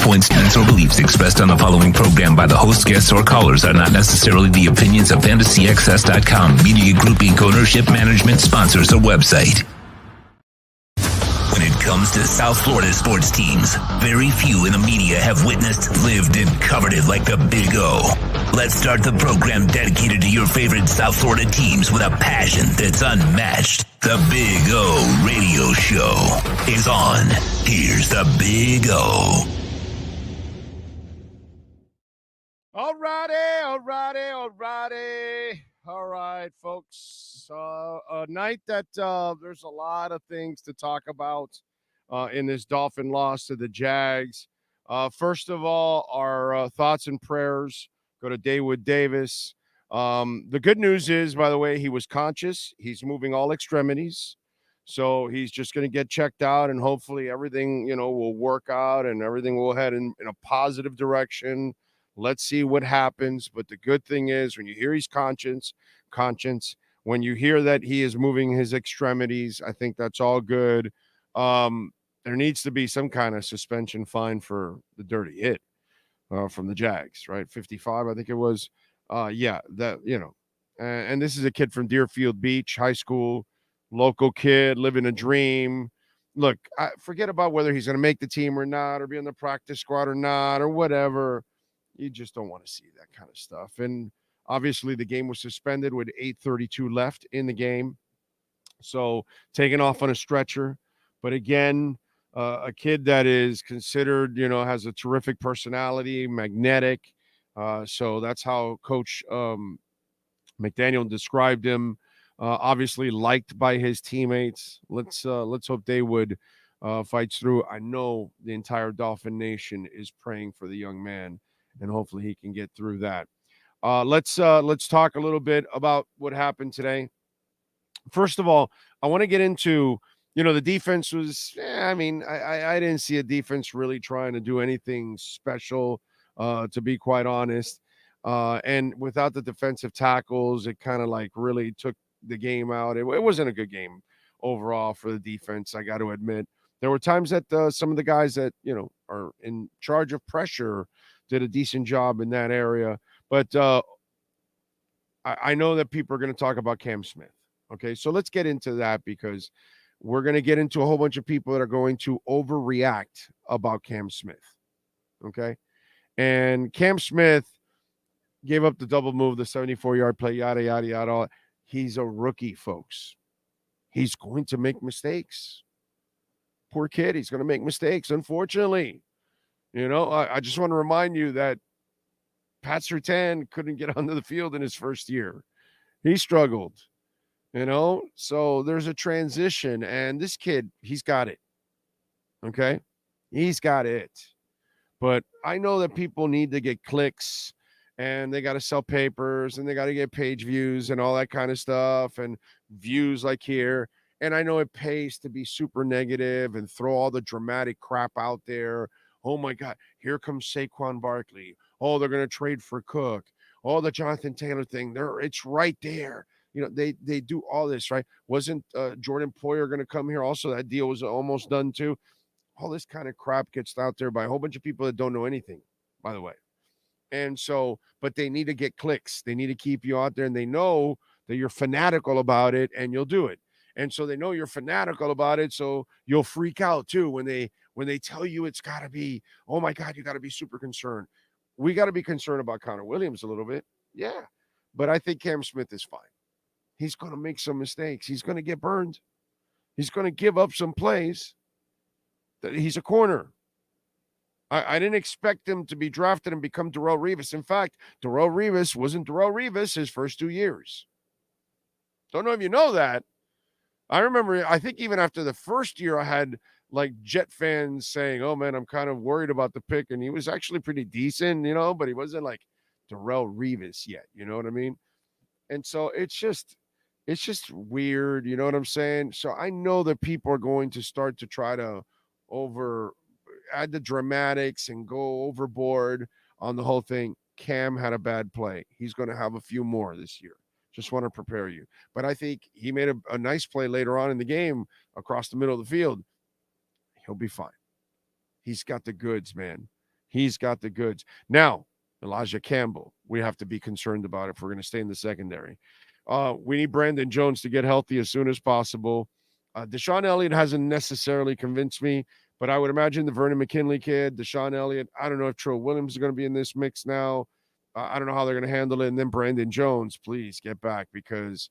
viewpoints, stance, or beliefs expressed on the following program by the host, guests, or callers are not necessarily the opinions of FantasyAccess.com, Media Group Inc. ownership, management, sponsors, or website. When it comes to South Florida sports teams, very few in the media have witnessed, lived, and covered it like the Big O. Let's start the program dedicated to your favorite South Florida teams with a passion that's unmatched. The Big O Radio Show is on. Here's the Big O. All right, folks. A night that there's a lot of things to talk about in this Dolphin loss to the Jags. First of all, our thoughts and prayers go to David Davis. The good news is, by the way, he was conscious. He's moving all extremities. So he's just going to get checked out, and hopefully everything, will work out and everything will head in a positive direction. Let's see what happens. But the good thing is when you hear he's conscious, when you hear that he is moving his extremities, I think that's all good. There needs to be some kind of suspension fine for the dirty hit from the Jags, right? 55, I think it was. And this is a kid from Deerfield Beach High School, local kid, living a dream. Look, forget about whether he's going to make the team or not, or be on the practice squad or not, or whatever. You just don't want to see that kind of stuff. And obviously the game was suspended with 8:32 left in the game. So taken off on a stretcher. But again, a kid that is considered, has a terrific personality, magnetic. So that's how Coach McDaniel described him. Obviously liked by his teammates. Let's hope they would fight through. I know the entire Dolphin Nation is praying for the young man, and hopefully he can get through that. Let's talk a little bit about what happened today. First of all, I want to get into, the defense was, I didn't see a defense really trying to do anything special, to be quite honest. And without the defensive tackles, it kind of like really took the game out. It wasn't a good game overall for the defense, I got to admit. There were times that some of the guys that, are in charge of pressure did a decent job in that area. But I know that people are going to talk about Cam Smith. Okay, so let's get into that because we're going to get into a whole bunch of people that are going to overreact about Cam Smith. Okay, and Cam Smith gave up the double move, the 74-yard play, yada, yada, yada. He's a rookie, folks. He's going to make mistakes. Poor kid, he's going to make mistakes, unfortunately. I just want to remind you that Pat Surtain couldn't get onto the field in his first year. He struggled, So there's a transition, and this kid, he's got it. Okay? He's got it. But I know that people need to get clicks, and they got to sell papers, and they got to get page views and all that kind of stuff, and views like here. And I know it pays to be super negative and throw all the dramatic crap out there. Oh, my God, here comes Saquon Barkley. Oh, they're going to trade for Cook. Oh, the Jonathan Taylor thing. It's right there. They do all this, right? Wasn't Jordan Poyer going to come here? Also, that deal was almost done too. All this kind of crap gets out there by a whole bunch of people that don't know anything, by the way. And so, but they need to get clicks. They need to keep you out there, and they know that you're fanatical about it, and you'll do it. And so they know you're fanatical about it, so you'll freak out too when they tell you it's got to be, oh my God, you got to be super concerned. We got to be concerned about Connor Williams a little bit. Yeah. But I think Cam Smith is fine. He's going to make some mistakes. He's going to get burned. He's going to give up some plays. He's a corner. I didn't expect him to be drafted and become Darrelle Revis. In fact, Darrelle Revis wasn't Darrelle Revis his first 2 years. Don't know if you know that. I remember, I think even after the first year, I had like Jet fans saying, oh man, I'm kind of worried about the pick. And he was actually pretty decent, but he wasn't like Darrelle Revis yet. You know what I mean? And so it's just weird. You know what I'm saying? So I know that people are going to start to try to add the dramatics and go overboard on the whole thing. Cam had a bad play. He's going to have a few more this year. Just want to prepare you. But I think he made a nice play later on in the game across the middle of the field. He'll be fine. He's got the goods, man. He's got the goods. Now, Elijah Campbell, we have to be concerned about if we're going to stay in the secondary. We need Brandon Jones to get healthy as soon as possible. Deshaun Elliott hasn't necessarily convinced me, but I would imagine the Vernon McKinley kid, Deshaun Elliott, I don't know if Trill Williams is going to be in this mix now. I don't know how they're going to handle it. And then Brandon Jones, please get back because,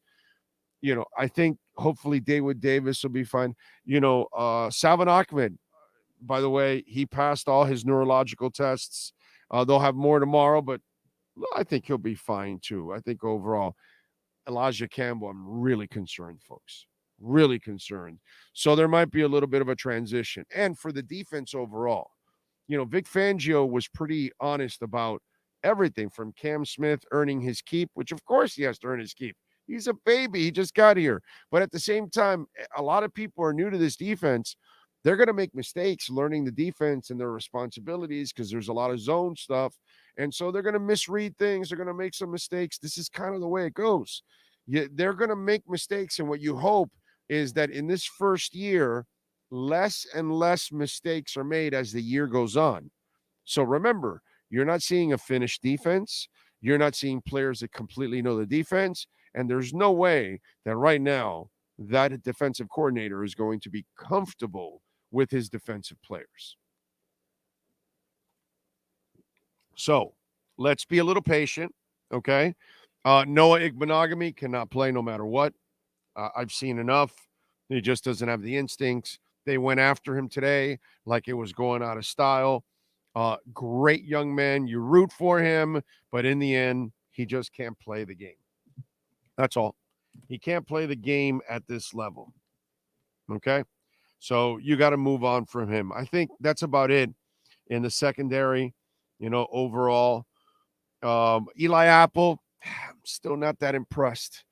I think hopefully David Davis will be fine. Salvin Ahmed, by the way, he passed all his neurological tests. They'll have more tomorrow, but I think he'll be fine too. I think overall, Elijah Campbell, I'm really concerned, folks. Really concerned. So there might be a little bit of a transition. And for the defense overall, Vic Fangio was pretty honest about everything from Cam Smith earning his keep, which of course he has to earn his keep. He's a baby. He just got here. But at the same time, a lot of people are new to this defense. They're going to make mistakes learning the defense and their responsibilities because there's a lot of zone stuff. And so they're going to misread things. They're going to make some mistakes. This is kind of the way it goes. They're going to make mistakes. And what you hope is that in this first year, less and less mistakes are made as the year goes on. So remember, you're not seeing a finished defense. You're not seeing players that completely know the defense. And there's no way that right now that defensive coordinator is going to be comfortable with his defensive players. So let's be a little patient, okay? Noah Igbenogany cannot play no matter what. I've seen enough. He just doesn't have the instincts. They went after him today like it was going out of style. Great young man. You root for him, but in the end, he just can't play the game. That's all. He can't play the game at this level. Okay? So you got to move on from him. I think that's about it in the secondary, overall. Eli Apple, I'm still not that impressed.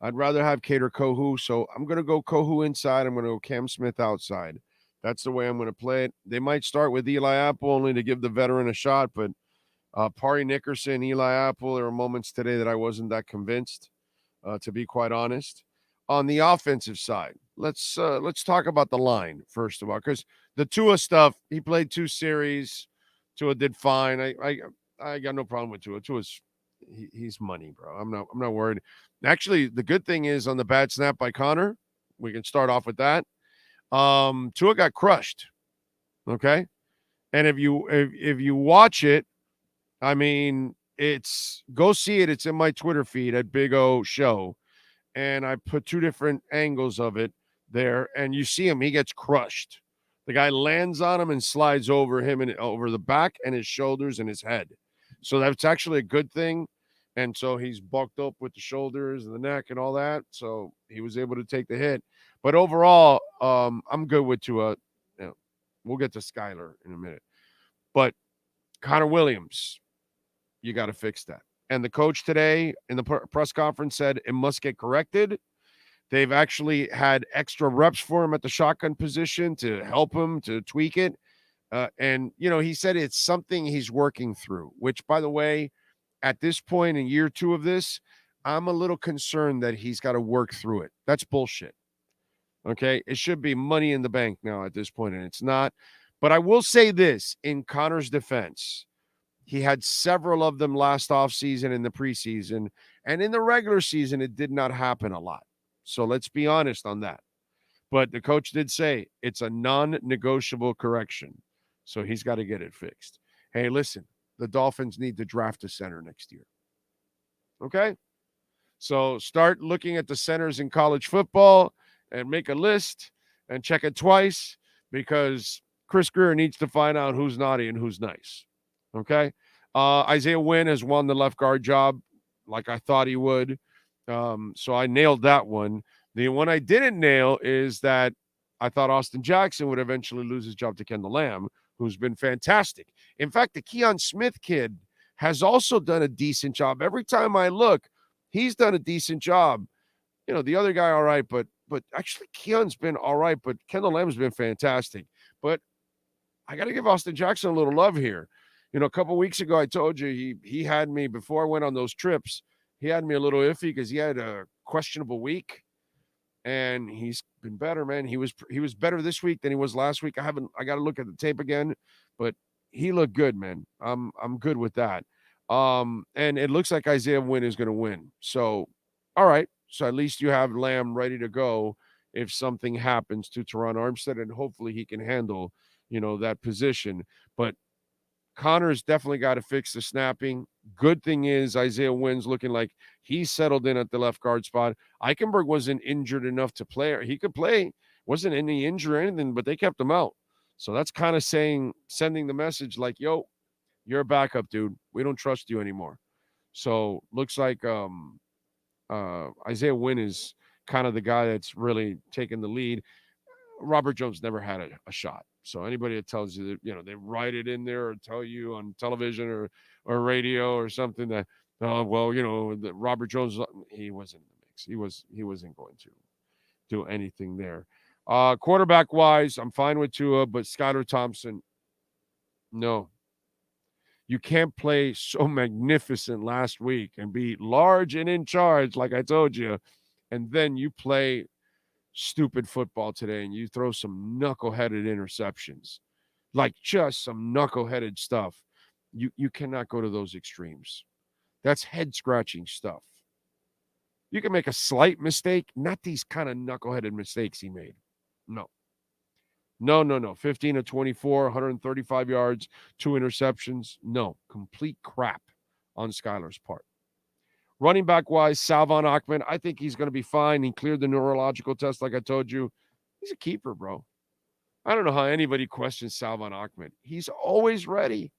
I'd rather have Kader Kohu, so I'm going to go Kohu inside. I'm going to go Cam Smith outside. That's the way I'm going to play it. They might start with Eli Apple only to give the veteran a shot, but Pari Nickerson, Eli Apple, there were moments today that I wasn't that convinced, to be quite honest. On the offensive side, let's talk about the line first of all, because the Tua stuff, he played 2 series. Tua did fine. I got no problem with Tua. Tua's he's money, bro. I'm not worried. Actually, the good thing is on the bad snap by Connor, we can start off with that. Tua got crushed. Okay. And if you watch it, I mean, go see it. It's in my Twitter feed at Big O Show. And I put 2 different angles of it there, and you see him, he gets crushed. The guy lands on him and slides over him and over the back and his shoulders and his head. So that's actually a good thing. And so he's bulked up with the shoulders and the neck and all that. So he was able to take the hit. But overall, I'm good with Tua. We'll get to Skyler in a minute. But Connor Williams, you got to fix that. And the coach today in the press conference said it must get corrected. They've actually had extra reps for him at the shotgun position to help him to tweak it. And he said it's something he's working through, which, by the way, at this point in year 2 of this, I'm a little concerned that he's got to work through it. That's bullshit. Okay. It should be money in the bank now at this point, and it's not. But I will say this in Connor's defense. He had several of them last offseason in the preseason, and in the regular season, it did not happen a lot. So let's be honest on that. But the coach did say it's a non-negotiable correction. So he's got to get it fixed. Hey, listen, the Dolphins need to draft a center next year. Okay? So start looking at the centers in college football and make a list and check it twice because Chris Greer needs to find out who's naughty and who's nice. Okay. Isaiah Wynn has won the left guard job like I thought he would. So I nailed that one. The one I didn't nail is that I thought Austin Jackson would eventually lose his job to Kendall Lamb, who's been fantastic. In fact, the Keon Smith kid has also done a decent job. Every time I look, he's done a decent job. The other guy, all right, but actually Keon's been all right, but Kendall Lamb's been fantastic. But I got to give Austin Jackson a little love here. A couple weeks ago, I told you he had me before I went on those trips. He had me a little iffy because he had a questionable week, and he's been better, man. He was better this week than he was last week. I got to look at the tape again, but he looked good, man. I'm good with that. And it looks like Isaiah Wynn is going to win. So, all right. So at least you have Lamb ready to go if something happens to Teron Armstead, and hopefully he can handle, that position. But Connor's definitely got to fix the snapping. Good thing is Isaiah Wynn's looking like he's settled in at the left guard spot. Eichenberg wasn't injured enough to play. He could play. Wasn't any injury or anything, but they kept him out. So that's kind of sending the message like, yo, you're a backup, dude. We don't trust you anymore. So looks like Isaiah Wynn is kind of the guy that's really taking the lead. Robert Jones never had a shot. So anybody that tells you that, they write it in there or tell you on television or radio or something that, that Robert Jones, he wasn't in the mix. He wasn't going to do anything there. Quarterback wise, I'm fine with Tua, but Skylar Thompson, no. You can't play so magnificent last week and be large and in charge, like I told you, and then you play stupid football today and you throw some knuckle-headed interceptions, like just some knuckle-headed stuff. You cannot go to those extremes. That's head-scratching stuff. You can make a slight mistake, not these kind of knuckle-headed mistakes he made. No. 15 of 24, 135 yards, 2 interceptions. No, complete crap on Skylar's part. Running back wise, Salvon Ahmed, I think he's going to be fine. He cleared the neurological test, like I told you. He's a keeper, bro. I don't know how anybody questions Salvon Ahmed. He's always ready.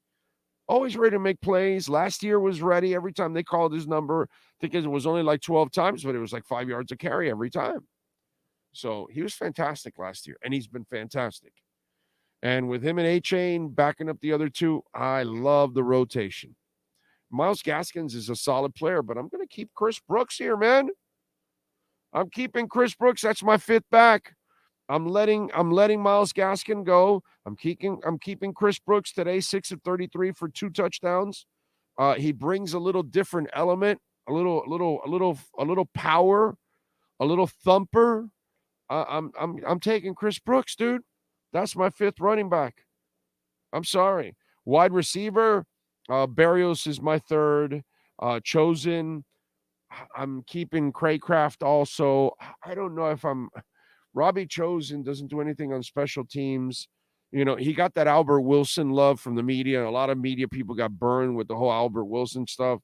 Always ready to make plays. Last year was ready. Every time they called his number, I think it was only like 12 times, but it was like 5 yards a carry every time. So he was fantastic last year, and he's been fantastic. And with him and A-Chain backing up the other two, I love the rotation. Myles Gaskins is a solid player, but I'm going to keep Chris Brooks here, man. I'm keeping Chris Brooks. That's my fifth back. I'm letting Myles Gaskin go. I'm keeping Chris Brooks today, 6 of 33 for 2 touchdowns. He brings a little different element, a little power, a little thumper. I'm taking Chris Brooks, dude. That's my fifth running back. I'm sorry. Wide receiver, Berrios is my third. Chosen, I'm keeping Craycraft also. I don't know if Robbie Chosen doesn't do anything on special teams. He got that Albert Wilson love from the media. A lot of media people got burned with the whole Albert Wilson stuff.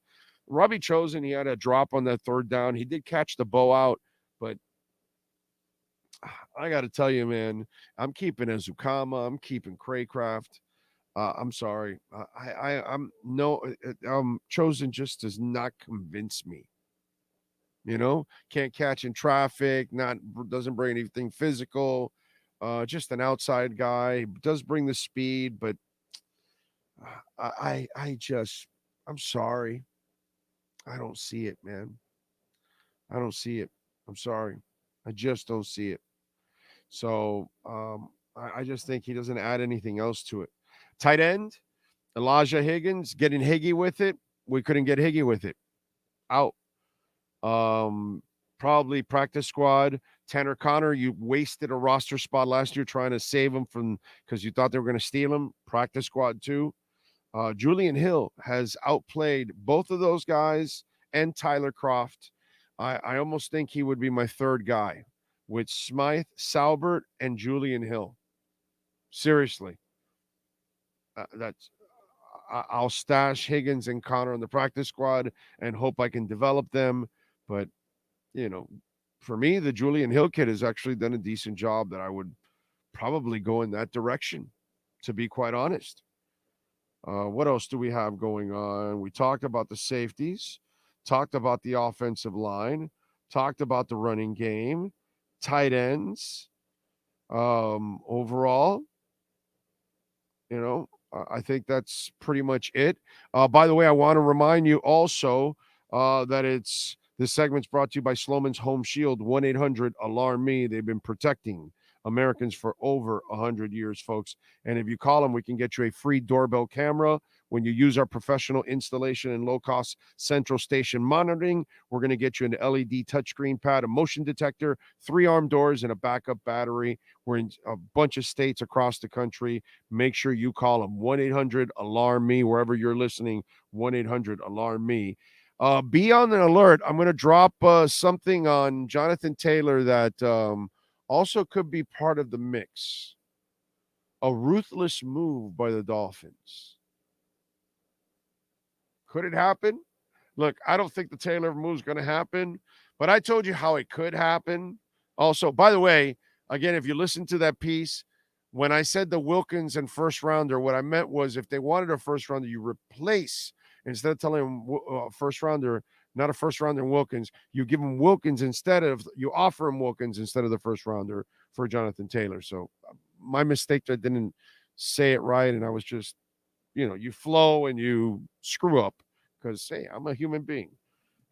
Robbie Chosen, he had a drop on that third down. He did catch the bow out, but I got to tell you, man, I'm keeping Azukama. I'm keeping Craycraft. I'm sorry. Chosen just does not convince me. Can't catch in traffic, doesn't bring anything physical. Just an outside guy. Does bring the speed, but I'm sorry. I don't see it, man. I don't see it. I'm sorry. I just don't see it. So I just think he doesn't add anything else to it. Tight end, Elijah Higgins, getting Higgy with it. We couldn't get Higgy with it. Out. Probably practice squad. Tanner Connor, you wasted a roster spot last year trying to save him because you thought they were going to steal him. Practice squad too. Julian Hill has outplayed both of those guys and Tyler Kroft. I almost think he would be my third guy with Smythe, Salbert, and Julian Hill. Seriously. I'll stash Higgins and Connor on the practice squad and hope I can develop them. But, for me, the Julian Hill kid has actually done a decent job that I would probably go in that direction, to be quite honest. What else do we have going on? We talked about the safeties, talked about the offensive line, talked about the running game, tight ends. Overall, I think that's pretty much it. By the way, I want to remind you also that this segment's brought to you by Sloman's Home Shield, 1-800-ALARM-ME. They've been protecting Americans for over 100 years, folks. And if you call them, we can get you a free doorbell camera. When you use our professional installation and low-cost central station monitoring, we're going to get you an LED touchscreen pad, a motion detector, 3-arm doors, and a backup battery. We're in a bunch of states across the country. Make sure you call them, 1-800-ALARM-ME, wherever you're listening, 1-800-ALARM-ME. Be on the alert. I'm going to drop something on Jonathan Taylor that also could be part of the mix. A ruthless move by the Dolphins. Could it happen? Look, I don't think the Taylor move is going to happen, but I told you how it could happen. Also, by the way, again, if you listen to that piece, when I said the Wilkins and first rounder, what I meant was if they wanted a first rounder, you replace, instead of telling them first rounder, not a first rounder in Wilkins, you give them Wilkins you offer him Wilkins instead of the first rounder for Jonathan Taylor. So my mistake, I didn't say it right, and I was just, you flow and you screw up because, hey, I'm a human being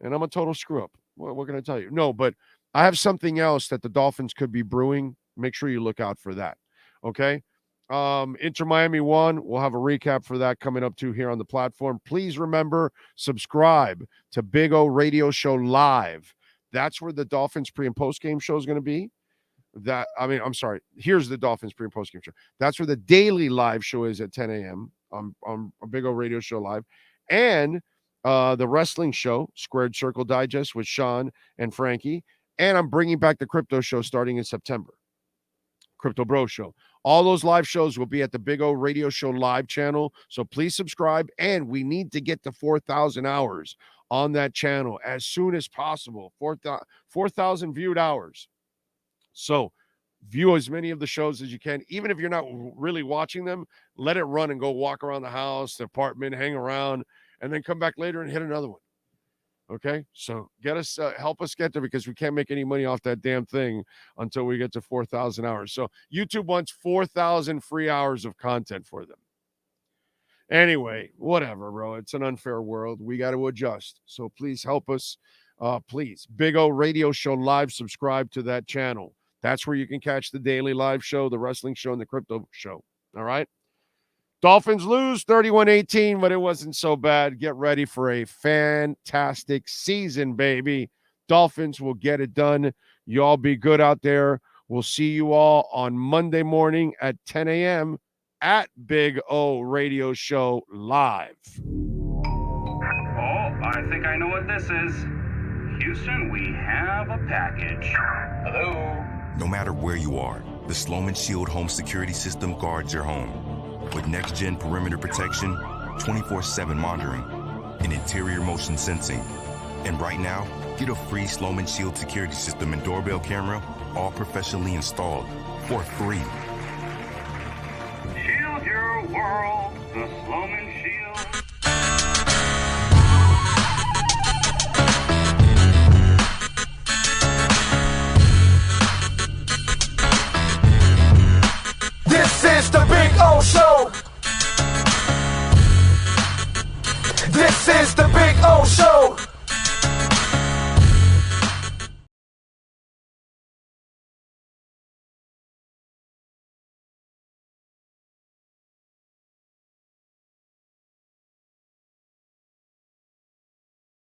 and I'm a total screw up. What can I tell you? No, but I have something else that the Dolphins could be brewing. Make sure you look out for that. Okay. InterMiami won. We'll have a recap for that coming up too here on the platform. Please remember, subscribe to Big O Radio Show Live. That's where the Dolphins pre and post game show is going to be. Here's the Dolphins pre and post game show. That's where the daily live show is at 10 a.m. on a Big O Radio Show Live. And the wrestling show, Squared Circle Digest with Sean and Frankie. And I'm bringing back the crypto show starting in September. Crypto Bro Show. All those live shows will be at the Big O Radio Show Live channel. So please subscribe. And we need to get to 4,000 hours on that channel as soon as possible. 4,000 viewed hours. So view as many of the shows as you can. Even if you're not really watching them, let it run and go walk around the house, the apartment, hang around, and then come back later and hit another one. Okay, so help us get there because we can't make any money off that damn thing until we get to 4,000 hours. So YouTube wants 4,000 free hours of content for them. Anyway, whatever, bro. It's an unfair world. We got to adjust. So please help us. Please, Big O Radio Show Live, subscribe to that channel. That's where you can catch the daily live show, the wrestling show, and the crypto show. All right? Dolphins lose 31-18, but it wasn't so bad. Get ready for a fantastic season, baby. Dolphins will get it done. You all be good out there. We'll see you all on Monday morning at 10 a.m. at Big O Radio Show Live. Oh, I think I know what this is. Houston, we have a package. Hello? No matter where you are, the Sloman Shield home security system guards your home. With next-gen perimeter protection, 24/7 monitoring, and interior motion sensing. And right now, get a free Sloman Shield security system and doorbell camera, all professionally installed, for free. Shield your world, the Sloman Shield. This is the Big O Show. This is the Big O Show.